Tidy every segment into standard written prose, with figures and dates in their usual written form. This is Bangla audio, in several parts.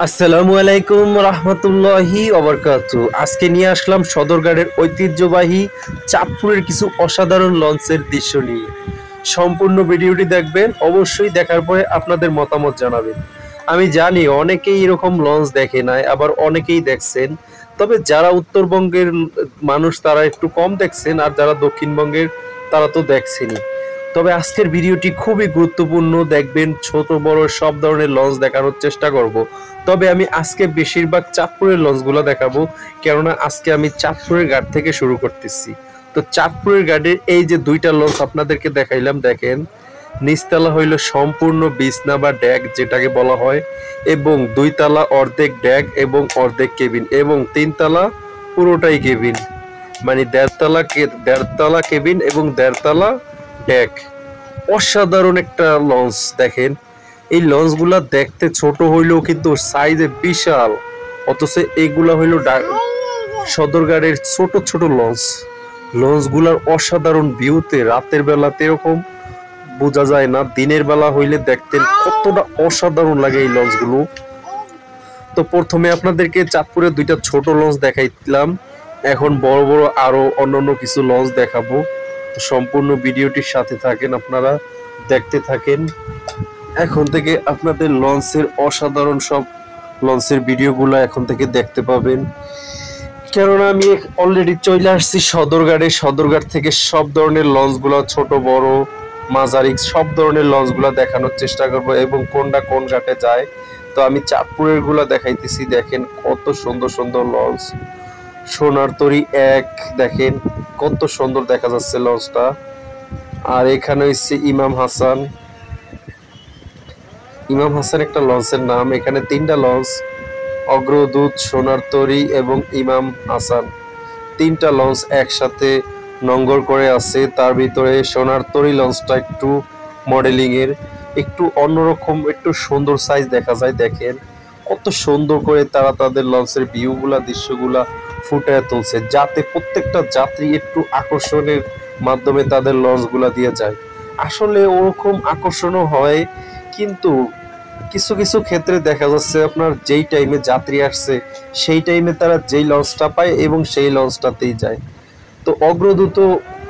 আসসালামু আলাইকুম রহমতুল্লাহি ওবরকাতু। আজকে নিয়ে আসলাম সদরঘাটের ঐতিহ্যবাহী চাঁদপুরের কিছু অসাধারণ লঞ্চের দৃশ্য নিয়ে। সম্পূর্ণ ভিডিওটি দেখবেন, অবশ্যই দেখার পরে আপনাদের মতামত জানাবেন। আমি জানি অনেকেই এরকম লঞ্চ দেখে নাই, আবার অনেকেই দেখছেন। তবে যারা উত্তরবঙ্গের মানুষ তারা একটু কম দেখছেন, আর যারা দক্ষিণবঙ্গের তারা তো দেখছেনই। তবে আজকের ভিডিওটি খুবই গুরুত্বপূর্ণ, দেখবেন ছোট বড় সব ধরনের লঞ্চ দেখানোর চেষ্টা করব। তবে আমি আজকে বেশিরভাগ চাঁদপুরের লঞ্চগুলো দেখাবো, কেননা আজকে আমি চাঁদপুরের ঘাট থেকে শুরু করতেছি। তো চাঁদপুরের ঘাটের এই যে দুইটা লঞ্চ আপনাদেরকে দেখাইলাম, দেখেন নিচতলা হইল সম্পূর্ণ বিছনা বা ড্যাক যেটাকে বলা হয়, এবং দুইতলা অর্ধেক ড্যাক এবং অর্ধেক কেবিন, এবং তিনতলা পুরোটাই কেবিন, মানে দেড়তলা কেবিন এবং দেড়তলা ডেক। অসাধারণ একটা লঞ্চ। দেখেন এই লঞ্চগুলা দেখতে ছোট হইলেও কিন্তু সাইজে বিশাল, অথচ এইগুলা হইল সদরঘাটের ছোট ছোট লঞ্চ। লঞ্চগুলার অসাধারণ ভিউতে রাতের বেলাতে এরকম বোঝা যায় না, দিনের বেলা হইলে দেখতেন কতটা অসাধারণ লাগে এই লঞ্চগুলো। তো প্রথমে আপনাদেরকে চাঁদপুরের দুইটা ছোট লঞ্চ দেখাইলাম, এখন বড় বড় আরো অন্যান্য কিছু লঞ্চ দেখাবো। তো সম্পূর্ণ ভিডিওটির সাথে থাকেন, আপনারা দেখতে থাকেন। এখন থেকে আপনাদের লঞ্চের অসাধারণ সব লঞ্চের ভিডিওগুলো এখন থেকে দেখতে পাবেন, কেননা আমি অলরেডি চলে আসছি সদরঘাটে। সদরঘাট থেকে সব ধরনের লঞ্চগুলো, ছোট বড় মাঝারি সব ধরনের লঞ্চগুলো দেখানোর চেষ্টা করব, এবং কোনটা কোন ঘাটে যায়। তো আমি চাঁদপুরের গুলা দেখাইতেছি, দেখেন কত সুন্দর সুন্দর লঞ্চ। সোনার তরী এক, দেখেন কত সুন্দর দেখা যাচ্ছে লঞ্চটা। আর এখানে হচ্ছে ইমাম হাসান একটা লঞ্চের নাম। এখানে তিনটা লঞ্চ, অগ্রদূত, সোনার তরী এবং ইমাম হাসান, তিনটা লঞ্চ একসাথে নঙ্গর করে আছে। তার ভিতরে সোনার তরী লঞ্চটা একটু মডেলিং এর, একটু অন্যরকম, একটু সুন্দর সাইজ দেখা যায়। দেখেন কত সুন্দর করে তারা তাদের লঞ্চের ভিউগুলা দৃশ্যগুলা ফুটিয়ে তুলছে, যাতে প্রত্যেকটা যাত্রী একটু আকর্ষণের মাধ্যমে তাদের লঞ্চগুলা দিয়ে যায়। আসলে ওরকম আকর্ষণও হয়, কিন্তু কিছু কিছু ক্ষেত্রে দেখা যাচ্ছে আপনার যেই টাইমে যাত্রী আসছে সেই টাইমে তারা যেই লঞ্চটা পায় এবং সেই লঞ্চটাতেই যায়। তো অগ্রদূত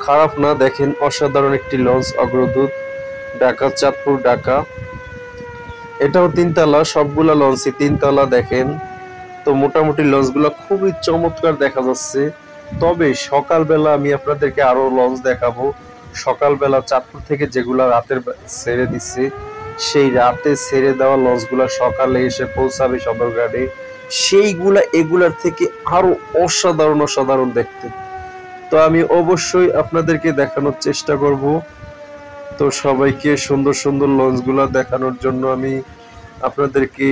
খারাপ না, দেখেন অসাধারণ একটি লঞ্চ অগ্রদূত, ঢাকা চাঁদপুর ঢাকা। এটাও তিনতলা, সবগুলা লঞ্চই তিনতলা। দেখেন তো মোটামুটি লঞ্চগুলো খুবই চমৎকার দেখা যাচ্ছে। তবে সকালবেলা আমি আপনাদেরকে আরো লঞ্চ দেখাবো। সকালবেলা চাঁদপুর থেকে যেগুলা রাতের ছেড়ে দিচ্ছে, সেই রাতে ছেড়ে দেওয়া লঞ্চগুলা সকালে এসে পৌঁছাবে সদরঘাটে, সেইগুলা এগুলার থেকে আরো অসাধারণ অসাধারণ দেখতে। তো আমি অবশ্যই আপনাদেরকে দেখানোর চেষ্টা করব। তো সবাইকে সুন্দর সুন্দর লঞ্চগুলা দেখানোর জন্য আমি আপনাদেরকে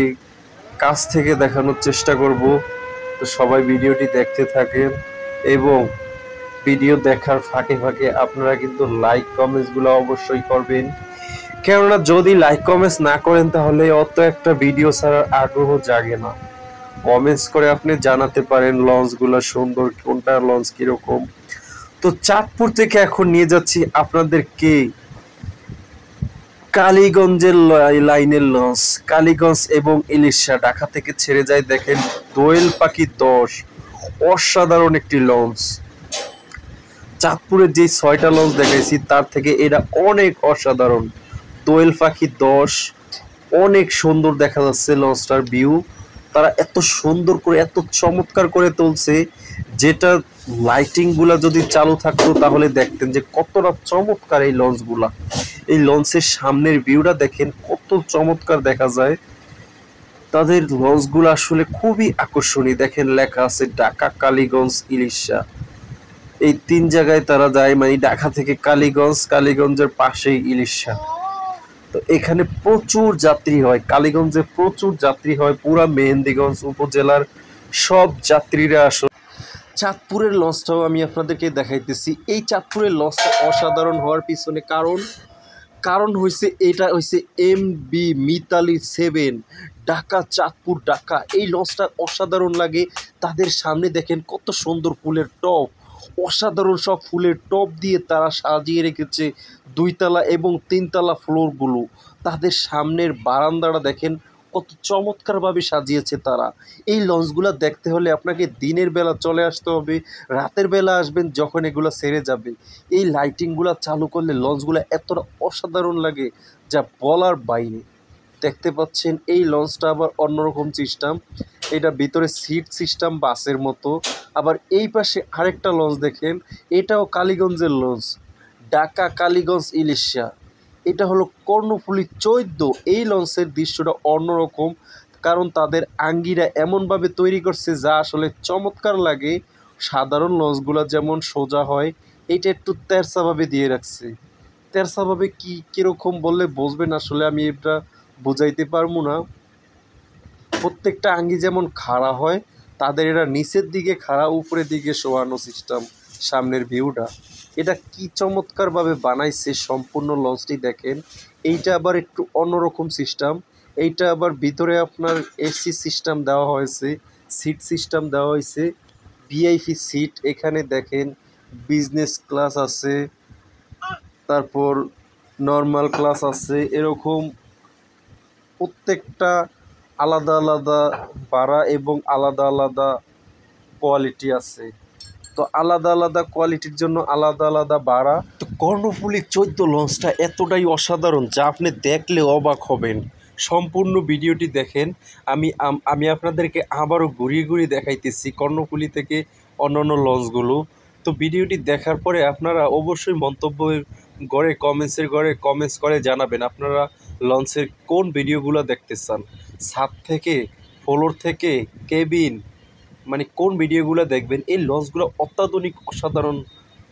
কাছ থেকে দেখানোর চেষ্টা করব। তো সবাই ভিডিওটি দেখতে থাকেন, এবং ভিডিও দেখার ফাঁকে ফাঁকে আপনারা কিন্তু লাইক কমেন্টসগুলো অবশ্যই করবেন, কেননা যদি লাইক কমেন্টস না করেন তাহলে অত একটা ভিডিও ছাড়ার আগ্রহ জাগে না। কমেন্টস করে আপনি জানাতে পারেন লঞ্চগুলো সুন্দর, কোনটা লঞ্চ কিরকম। তো চাঁদপুর থেকে এখন নিয়ে যাচ্ছি আপনাদেরকে কালীগঞ্জের লাইনের লঞ্চ। কালীগঞ্জ এবং ইলিশা ঢাকা থেকে ছেড়ে যায়, দেখেন দোয়েল পাখি 10, অসাধারণ একটি লঞ্চ। চাঁদপুরের যে 6টা লঞ্চ দেখাইছি তার থেকে এটা অনেক অসাধারণ। দোয়েল পাখি 10, অনেক সুন্দর দেখা যাচ্ছে লঞ্চটার ভিউ। তারা এত সুন্দর করে এত চমৎকার করে তুলছে, যেটা লাইটিং গুলা যদি চালু থাকতো তাহলে দেখতেন যে কতটা চমৎকার এই লঞ্চগুলা। এই লঞ্চের সামনের ভিউটা দেখেন কত চমৎকার দেখা যায়। তাদের লঞ্চগুলো আসলে খুবই আকর্ষণীয়। দেখেন লেখা আছে ঢাকা, কালীগঞ্জ, ইলিশা, এই 3 জায়গায় তারা যায়, মানে ঢাকা থেকে কালীগঞ্জ, কালীগঞ্জের পাশেই ইলিশা। তো এখানে প্রচুর যাত্রী হয়, কালীগঞ্জে প্রচুর যাত্রী হয়, পুরা মেহেন্দিগঞ্জ উপজেলার সব যাত্রীরা আসলে। চাঁদপুরের লঞ্চটাও আমি আপনাদেরকে দেখাইতেছি। এই চাঁদপুরের লঞ্চটা অসাধারণ হওয়ার পিছনে কারণ হয়েছে, এটা হয়েছে MV মিতালি 7 ঢাকা চাঁদপুর ঢাকা। এই লঞ্চটা অসাধারণ লাগে। তাদের সামনে দেখেন কত সুন্দর ফুলের টব, অসাধারণ সব ফুলের টব দিয়ে তারা সাজিয়ে রেখেছে 2তলা এবং 3তলা ফ্লোরগুলো। তাদের সামনের বারান্দাটা দেখেন কত চমৎকারভাবে সাজিয়েছে তারা। এই লঞ্চগুলো দেখতে হলে আপনাকে দিনের বেলা চলে আসতে হবে, রাতের বেলা আসবেন যখন এগুলো সেরে যাবে। এই লাইটিংগুলো চালু করলে লঞ্চগুলো এতটা অসাধারণ লাগে যা বলার বাইরে। দেখতে পাচ্ছেন এই লঞ্চটা আবার অন্যরকম সিস্টেম, এটা ভিতরে সিট সিস্টেম বাসের মতো। আবার এই পাশে আরেকটা লঞ্চ দেখেন, এটাও কালীগঞ্জের লঞ্চ, ঢাকা কালীগঞ্জ ইলিশা। এটা হলো কর্ণফুলী 14। এই লঞ্চের দৃশ্যটা অন্যরকম, কারণ তাদের আঙ্গিরা এমনভাবে তৈরি করছে যা আসলে চমৎকার লাগে। সাধারণ লঞ্চগুলো যেমন সোজা হয়, এইটা একটু তেরছাভাবে দিয়ে রাখছে। তেরছাভাবে কীরকম বললে বুঝবেন, আসলে আমি এটা বুঝাইতে পারবো না। প্রত্যেকটা আঙ্গি যেমন খাড়া হয়, তাদের এরা নিচের দিকে খাড়া, উপরের দিকে শোয়ানো সিস্টেম। সামনের ভিউটা এটা কি চমৎকারভাবে বানাইছে সম্পূর্ণ লঞ্চটি দেখেন। এইটা আবার একটু অন্যরকম সিস্টেম, এইটা আবার ভিতরে আপনার এসি সিস্টেম দেওয়া হয়েছে, সিট সিস্টেম দেওয়া হয়েছে, ভিআইপি সিট। এখানে দেখেন বিজনেস ক্লাস আছে, তারপর নর্মাল ক্লাস আছে, এরকম প্রত্যেকটা আলাদা আলাদা ভাড়া এবং আলাদা আলাদা কোয়ালিটি আছে। তো আলাদা আলাদা কোয়ালিটির জন্য আলাদা আলাদা ভাড়া। তো কর্ণফুলী 14 লঞ্চটা এতটাই অসাধারণ যা আপনি দেখলে অবাক হবেন। সম্পূর্ণ ভিডিওটি দেখেন। আমি আপনাদেরকে আবারও ঘুরিয়ে ঘুরিয়ে দেখাইতেছি কর্ণফুলী থেকে অন্যান্য লঞ্চগুলো। তো ভিডিওটি দেখার পরে আপনারা অবশ্যই মন্তব্যের ঘরে কমেন্টস করে জানাবেন আপনারা লঞ্চের কোন ভিডিওগুলো দেখতে চান, ছাদ থেকে, ফ্লোর থেকে, কেবিন, মানে কোন ভিডিওগুলো দেখবেন। এই লঞ্চগুলো অত্যাধুনিক অসাধারণ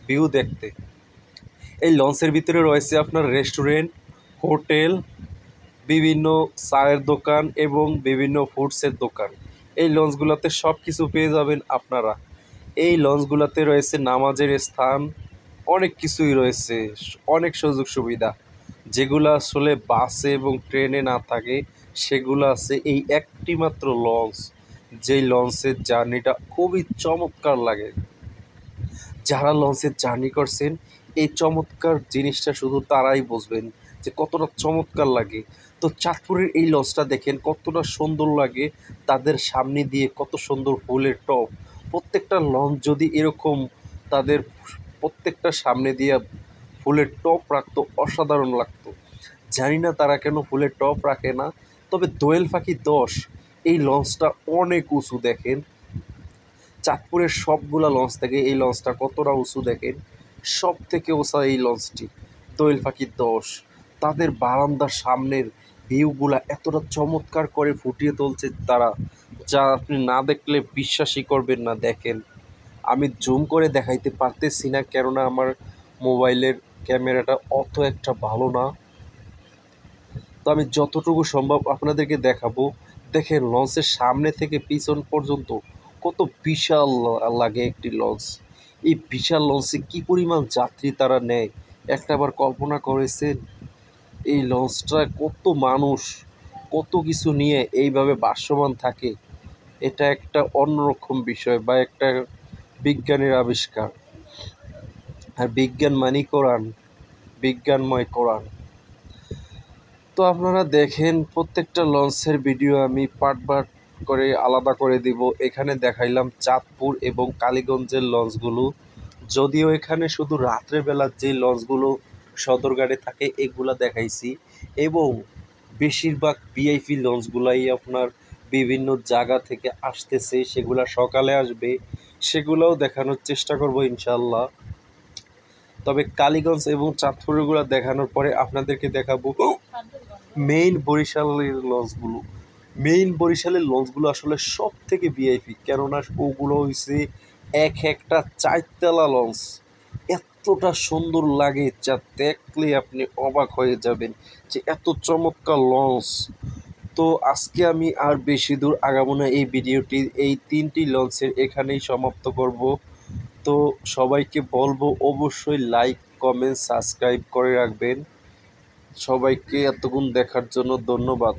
ভিউ দেখতে। এই লঞ্চের ভিতরে রয়েছে আপনার রেস্টুরেন্ট, হোটেল, বিভিন্ন চায়ের দোকান এবং বিভিন্ন ফুডসের দোকান। এই লঞ্চগুলোতে সব কিছু পেয়ে যাবেন আপনারা। এই লঞ্চগুলোতে রয়েছে নামাজের স্থান, অনেক কিছুই রয়েছে, অনেক সুযোগ সুবিধা যেগুলো আসলে বাসে এবং ট্রেনে না থাকে, সেগুলো আছে এই একটি মাত্র লঞ্চ। যেই লঞ্চের জার্নিটা খুবই চমৎকার লাগে। যারা লঞ্চের জার্নি করছেন এই চমৎকার জিনিসটা শুধু তারাই বুঝবেন যে কতটা চমৎকার লাগে। তো চাঁদপুরের এই লঞ্চটা দেখেন কতটা সুন্দর লাগে, তাদের সামনে দিয়ে কত সুন্দর ফুলের টব। প্রত্যেকটা লঞ্চ যদি এরকম তাদের প্রত্যেকটা সামনে দিয়ে ফুলের টপ রাখতো, অসাধারণ লাগতো। জানি না তারা কেন ফুলের টপ রাখে না। তবে দোয়েল পাখি 10 এই লঞ্চটা অনেক উঁচু দেখেন। চাঁদপুরের সবগুলা লঞ্চ থেকে এই লঞ্চটা কতটা উঁচু দেখেন, সব থেকে উঁচা এই লঞ্চটি দোয়েল পাখি 10। তাদের বারান্দার সামনের ভিউগুলা এতটা চমৎকার করে ফুটিয়ে তুলছে তারা, যা আপনি না দেখলে বিশ্বাসই করবেন না। দেখেন, আমি জুম করে দেখাইতে পারতেছি না, কেননা আমার মোবাইলের ক্যামেরাটা অত একটা ভালো না। তো আমি যতটুকু সম্ভব আপনাদেরকে দেখাবো। দেখেন লঞ্চের সামনে থেকে পিছন পর্যন্ত কত বিশাল লাগে একটি লঞ্চ। এই বিশাল লঞ্চে কী পরিমাণ যাত্রী তারা নেয় একটাবার কল্পনা করেছেন? এই লঞ্চটা কত মানুষ, কত কিছু নিয়ে এইভাবে ভাসমান থাকে, এটা একটা অন্যরকম বিষয় বা একটা বিজ্ঞানের আবিষ্কার। আর বিজ্ঞান মানি কোরআন, বিজ্ঞানময় কোরআন। তো আপনারা দেখেন প্রত্যেকটা লঞ্চের ভিডিও আমি পার্ট করে আলাদা করে দিব। এখানে দেখাইলাম চাঁদপুর এবং কালীগঞ্জের লঞ্চগুলো, যদিও এখানে শুধু রাত্রের বেলা যে লঞ্চগুলো সদরঘাটে থাকে এগুলা দেখাইছি, এবং বেশিরভাগ ভিআইপি লঞ্চগুলাই আপনার বিভিন্ন জায়গা থেকে আসতেছে, সেগুলা সকালে আসবে, সেগুলোও দেখানোর চেষ্টা করব ইনশাল্লাহ। তবে কালীগঞ্জ এবং চাঁদপুরগুলো দেখানোর পরে আপনাদেরকে দেখাবো মেইন বরিশালের লঞ্চগুলো আসলে সব থেকে ভিআইপি, কেননা ওগুলো হয়েছে একটা 4তলা লঞ্চ। এতটা সুন্দর লাগে যা দেখলে আপনি অবাক হয়ে যাবেন যে এত চমৎকার লঞ্চ। তো আজকে আমি আর বেশি দূর আগাবো না, এই ভিডিওটি এই 3টি লঞ্চের এখানেই সমাপ্ত করব। তো সবাইকে বলবো অবশ্যই লাইক, কমেন্ট, সাবস্ক্রাইব করে রাখবেন। সবাইকে এতক্ষণ দেখার জন্য ধন্যবাদ।